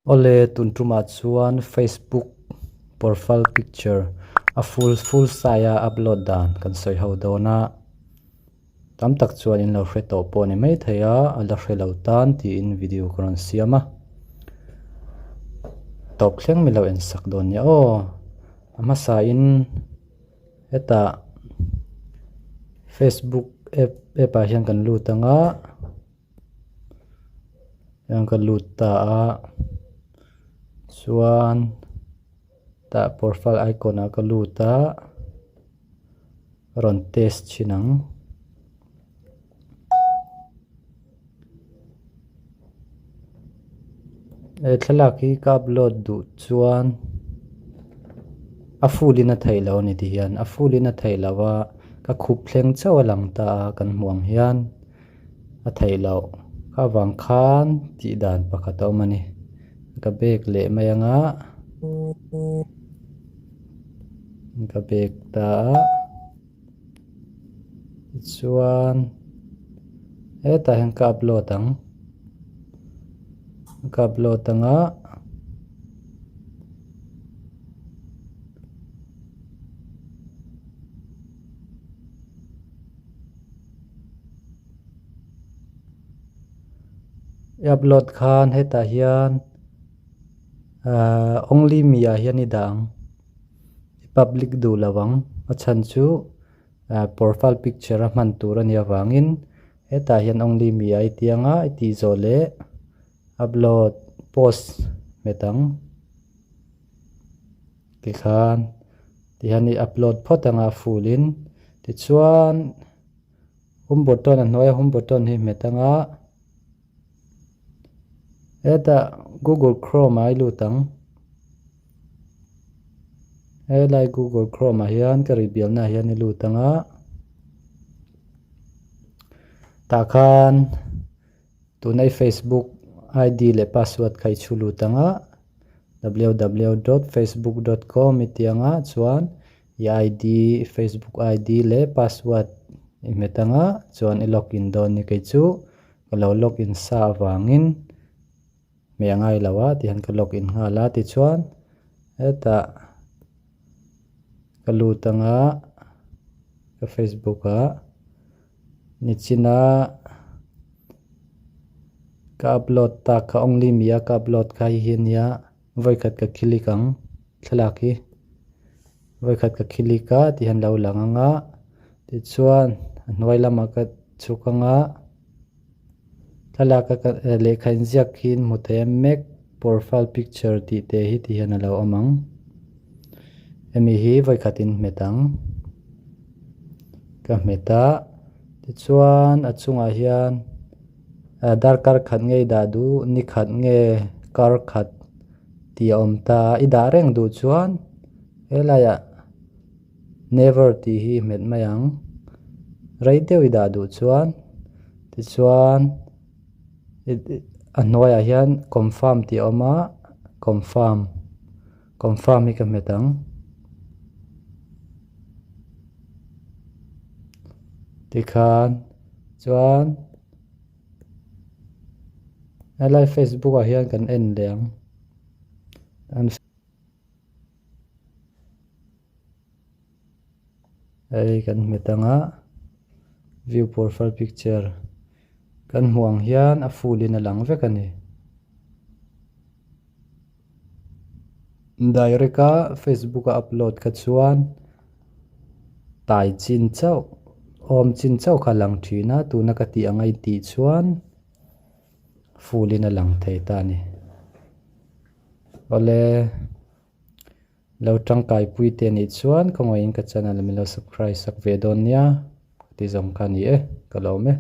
Ole tuntuma chuan Facebook profile picture a full saya upload dan kan soi ho dona tam tak chuan in lo hre to po ni mai theia ala hre lo tan ti in video kon siama top thleng mi lo en sak don ya o ama sa in eta Facebook app a hian kan lut anga yang kan lut ta a chuan ta profile icon a ka luta ron test chinang thlaki ka upload du chuan a fulina thailo ni ti hian a fulina thailawa ka khup thleng chaw lang ta kan muang hian a thailo ka wang khan ti dan pakhat awmani ka bek le mayanga ka bek ta chuan eta hen ka upload anga upload khan heta hian only me a hian idang public du lawang achan chu profile picture a man tur ani awangin heta hian only me a tianga ti zole upload post metang ki khan ti hani upload photanga fullin ti chuan button an noi button hi metanga eta Google Chrome ai lutang like Google Chrome hian ka reveal na hian lutanga ta khan tunai Facebook ID le password khai chu lutanga www.facebook.com itianga chuan ya ID Facebook ID le password imetanga chuan i login don ni kai chu kalo login sa awangin me angai lawa ti han ka login hala ti chuan eta kalutanga ka Facebook a nichina ka upload ta ka only me ka upload ka hiania voikhat ka khilikang thlaki voikhat ka khilika ti han lo langanga ti chuan noi lama ka chukanga thalaka ka lekha inziak khin mute make profile picture ti te hi ti han lo amang emi hi voikhatin metang ka meta ti chuan achunga hian dar kar khat ngei da du ni khat nge kar khat ti omta ida reng du chuan elaya never ti hi met mayang raideu ida du chuan ti chuan anoya hian confirm ti oma confirm hi ka metang ti khan chuan alai Facebook a hian kan en leng ai kan metanga view profile picture kan huang hian a fullin a lang vek ani direct a Facebook a upload kha chuan tai chin chau om chin chau kha lang thina tuna ka ti angai ti chuan fullin a lang thei ta ni ole lo tangkai pui te ni chuan khongoi in ka channel mi lo subscribe sak ve don nia ti zong kha ni e ka lo me